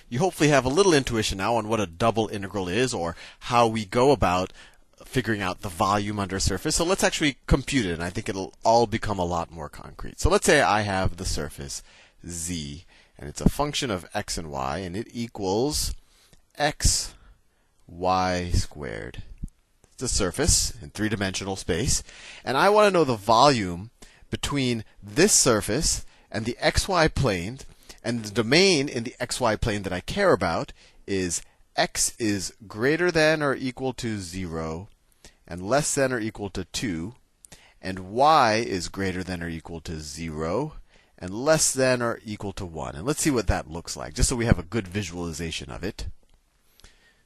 you hopefully have a little intuition now on what a double integral is, or how we go about figuring out the volume under a surface. So let's actually compute it, and I think it'll all become a lot more concrete. So let's say I have the surface z, and it's a function of x and y, and it equals x y squared. It's a surface in three-dimensional space, and I want to know the volume between this surface and the xy plane, and the domain in the xy plane that I care about is x is greater than or equal to 0 and less than or equal to 2, and y is greater than or equal to 0 and less than or equal to 1. And let's see what that looks like, just so we have a good visualization of it.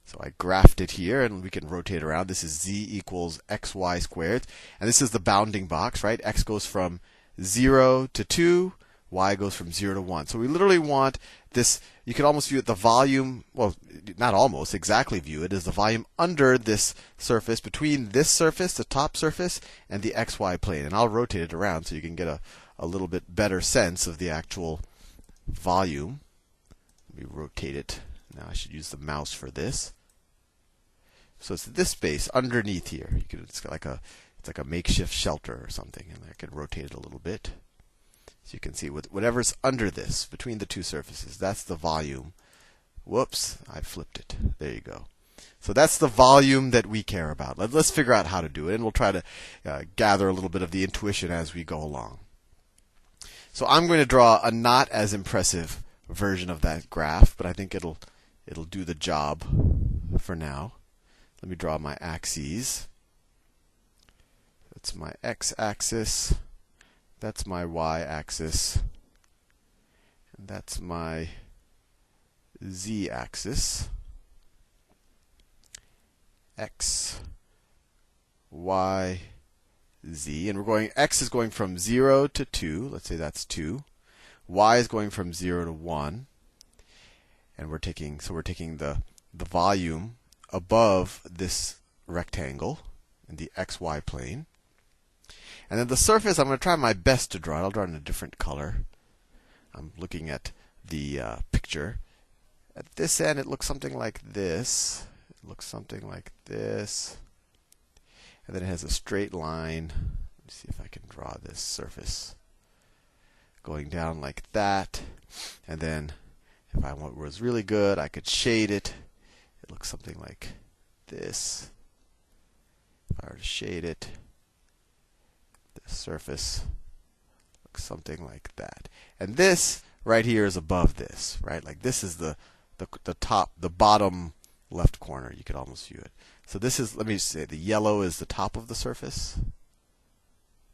So I graphed it here, and we can rotate around. This is z equals xy squared. And this is the bounding box, right? X goes from 0 to 2. Y goes from 0 to 1. So we literally want this. You could almost view it the volume, well, not almost, exactly view it as the volume under this surface, between this surface, the top surface, and the xy plane. And I'll rotate it around so you can get a little bit better sense of the actual volume. Let me rotate it. Now I should use the mouse for this. So it's this space underneath here. It's like a makeshift shelter or something, and I can rotate it a little bit. So you can see whatever's under this, between the two surfaces, that's the volume. Whoops, I flipped it. There you go. So that's the volume that we care about. Let's figure out how to do it, and we'll try to gather a little bit of the intuition as we go along. So I'm going to draw a not as impressive version of that graph, but I think it'll do the job for now. Let me draw my axes. That's my x-axis. That's my y-axis. And that's my z-axis. X, y, z. And we're going, x is going from 0 to 2. Let's say that's 2. Y is going from 0 to 1. And we're taking the volume above this rectangle in the xy plane. And then the surface, I'm going to try my best to draw it. I'll draw it in a different color. I'm looking at the picture. At this end, it looks something like this. It looks something like this. And then it has a straight line. Let me see if I can draw this surface going down like that. And then if I was really good, I could shade it. It looks something like this. If I were to shade it, the surface looks something like that. And this right here is above this, right? Like this is the top, the bottom left corner. You could almost view it. So this is, let me say, the yellow is the top of the surface.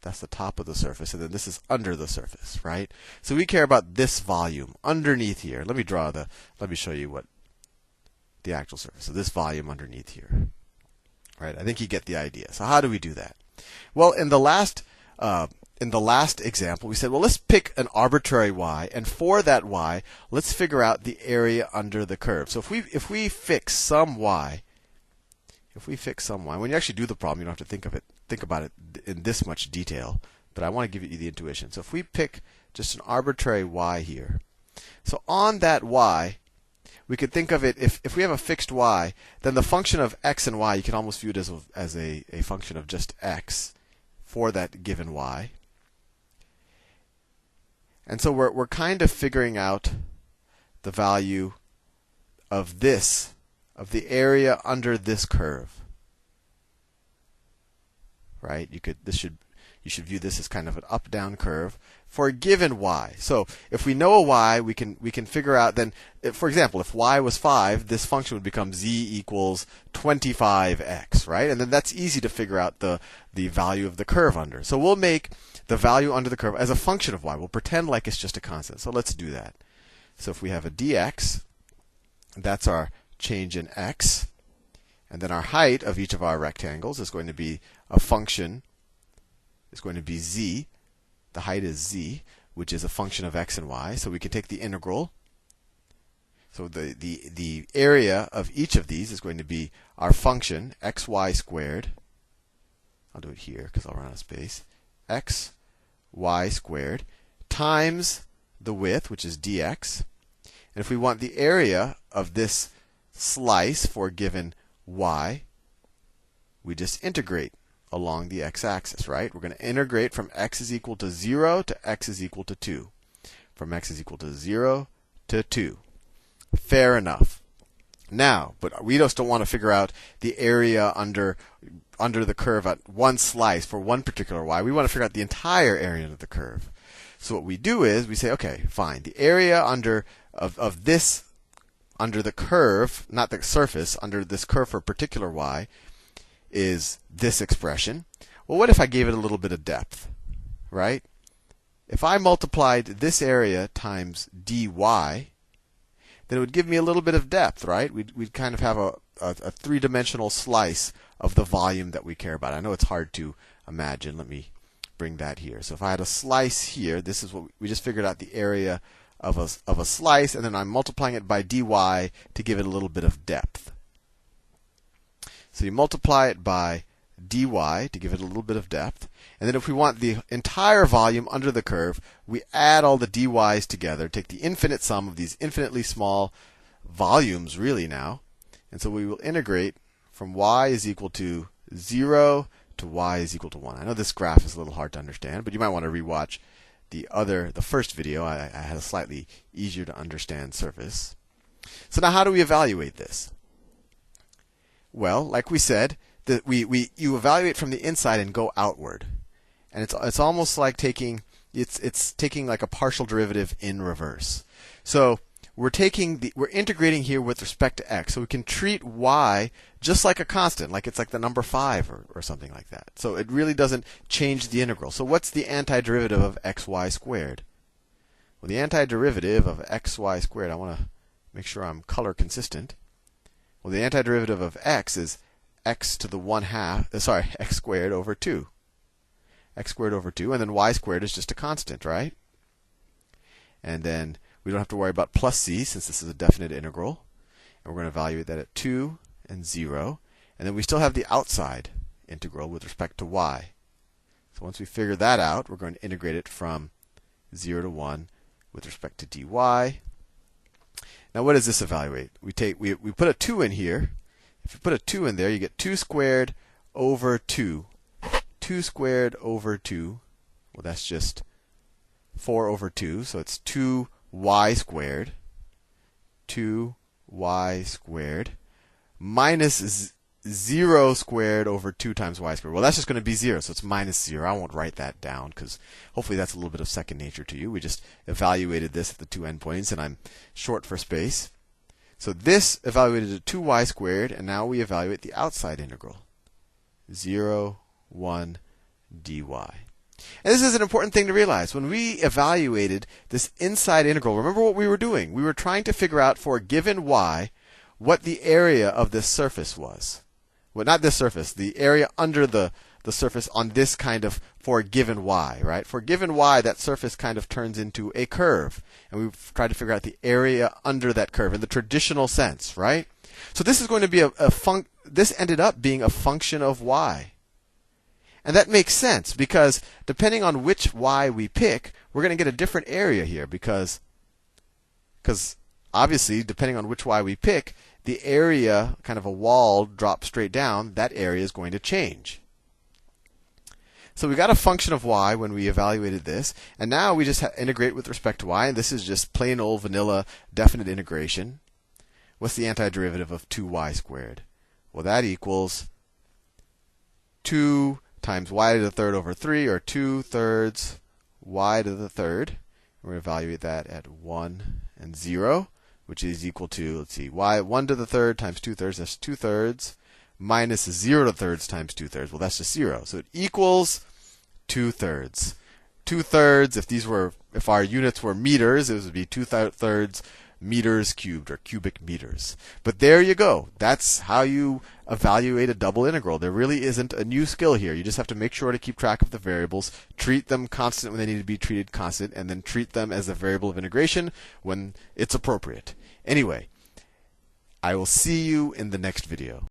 That's the top of the surface, and then this is under the surface, right? So we care about this volume underneath here. Let me show you what the actual surface. So this volume underneath here, right? I think you get the idea. So how do we do that? Well, in the last example, we said, well, let's pick an arbitrary y, and for that y, let's figure out the area under the curve. So if we fix some y, when you actually do the problem, you don't have to think about it in this much detail, but I want to give you the intuition. So if we pick just an arbitrary y here, so on that y, we could think of it, if we have a fixed y, then the function of x and y, you can almost view it as a function of just x for that given y. And so we're kind of figuring out the value of this, of the area under this curve. Right? You should view this as kind of an up-down curve for a given y. So if we know a y, we can figure out then, for example, if y was 5, this function would become z equals 25x, right? And then that's easy to figure out the value of the curve under. So we'll make the value under the curve as a function of y. We'll pretend like it's just a constant. So let's do that. So if we have a dx, that's our change in x. And then our height of each of our rectangles is going to be a function, is going to be z. The height is z, which is a function of x and y. So we can take the integral. So the area of each of these is going to be our function, xy squared. I'll do it here because I'll run out of space. Xy squared times the width, which is dx. And if we want the area of this slice for a given y, we just integrate along the x-axis, right? We're going to integrate from x is equal to 0 to x is equal to 2. From x is equal to 0 to 2. Fair enough. Now, but we just don't want to figure out the area under the curve at one slice for one particular y. We want to figure out the entire area under the curve. So what we do is we say, okay, fine. The area of this under the curve, not the surface, under this curve for a particular y is this expression. Well, what if I gave it a little bit of depth, right? If I multiplied this area times dy, then it would give me a little bit of depth, right? We'd kind of have a three-dimensional slice of the volume that we care about. I know it's hard to imagine. Let me bring that here. So if I had a slice here, this is what we just figured out, the area of a slice, and then I'm multiplying it by dy to give it a little bit of depth. So you multiply it by dy to give it a little bit of depth. And then if we want the entire volume under the curve, we add all the dy's together, take the infinite sum of these infinitely small volumes really now. And so we will integrate from y is equal to 0 to y is equal to 1. I know this graph is a little hard to understand, but you might want to rewatch the first video. I had a slightly easier to understand surface. So now how do we evaluate this? Well, like we said, that you evaluate from the inside and go outward. And it's almost like taking like a partial derivative in reverse. So we're integrating here with respect to x. So we can treat y just like a constant, like it's like the number 5 or something like that. So it really doesn't change the integral. So what's the antiderivative of xy squared? Well, the antiderivative of xy squared, I want to make sure I'm color consistent. Well, the antiderivative of x is x to the 1/2, x squared over 2. X squared over 2, and then y squared is just a constant, right? And then we don't have to worry about plus c since this is a definite integral. And we're going to evaluate that at 2 and 0. And then we still have the outside integral with respect to y. So once we figure that out, we're going to integrate it from 0 to 1 with respect to dy. Now what does this evaluate? We put a 2 in here. If you put a 2 in there, you get 2 squared over 2. 2 squared over 2. Well, that's just 4 over 2. So it's 2y squared. 2y squared minus 0 squared over 2 times y squared. Well, that's just going to be 0, so it's minus 0. I won't write that down because hopefully that's a little bit of second nature to you. We just evaluated this at the two endpoints, and I'm short for space. So this evaluated at 2y squared, and now we evaluate the outside integral. 0, 1 dy. And this is an important thing to realize. When we evaluated this inside integral, remember what we were doing? We were trying to figure out for a given y what the area of this surface was. Well, not this surface, the area under the surface on this kind of, for a given y, right? For a given y, that surface kind of turns into a curve. And we've tried to figure out the area under that curve in the traditional sense, right? So this is going to be this ended up being a function of y. And that makes sense because depending on which y we pick, we're going to get a different area here because obviously, depending on which y we pick, the area, kind of a wall drops straight down, that area is going to change. So we got a function of y when we evaluated this, and now we just integrate with respect to y, and this is just plain old vanilla definite integration. What's the antiderivative of 2y squared? Well, that equals 2 times y to the third over 3, or 2 thirds y to the third. We're going to evaluate that at 1 and 0, which is equal to, let's see, y 1 to the third times 2 thirds, that's 2 thirds, minus 0 to the thirds times 2 thirds. Well, that's just 0. So it equals 2 thirds. 2 thirds, if our units were meters, it would be 2 thirds meters cubed, or cubic meters. But there you go. That's how you evaluate a double integral. There really isn't a new skill here. You just have to make sure to keep track of the variables, treat them constant when they need to be treated constant, and then treat them as a variable of integration when it's appropriate. Anyway, I will see you in the next video.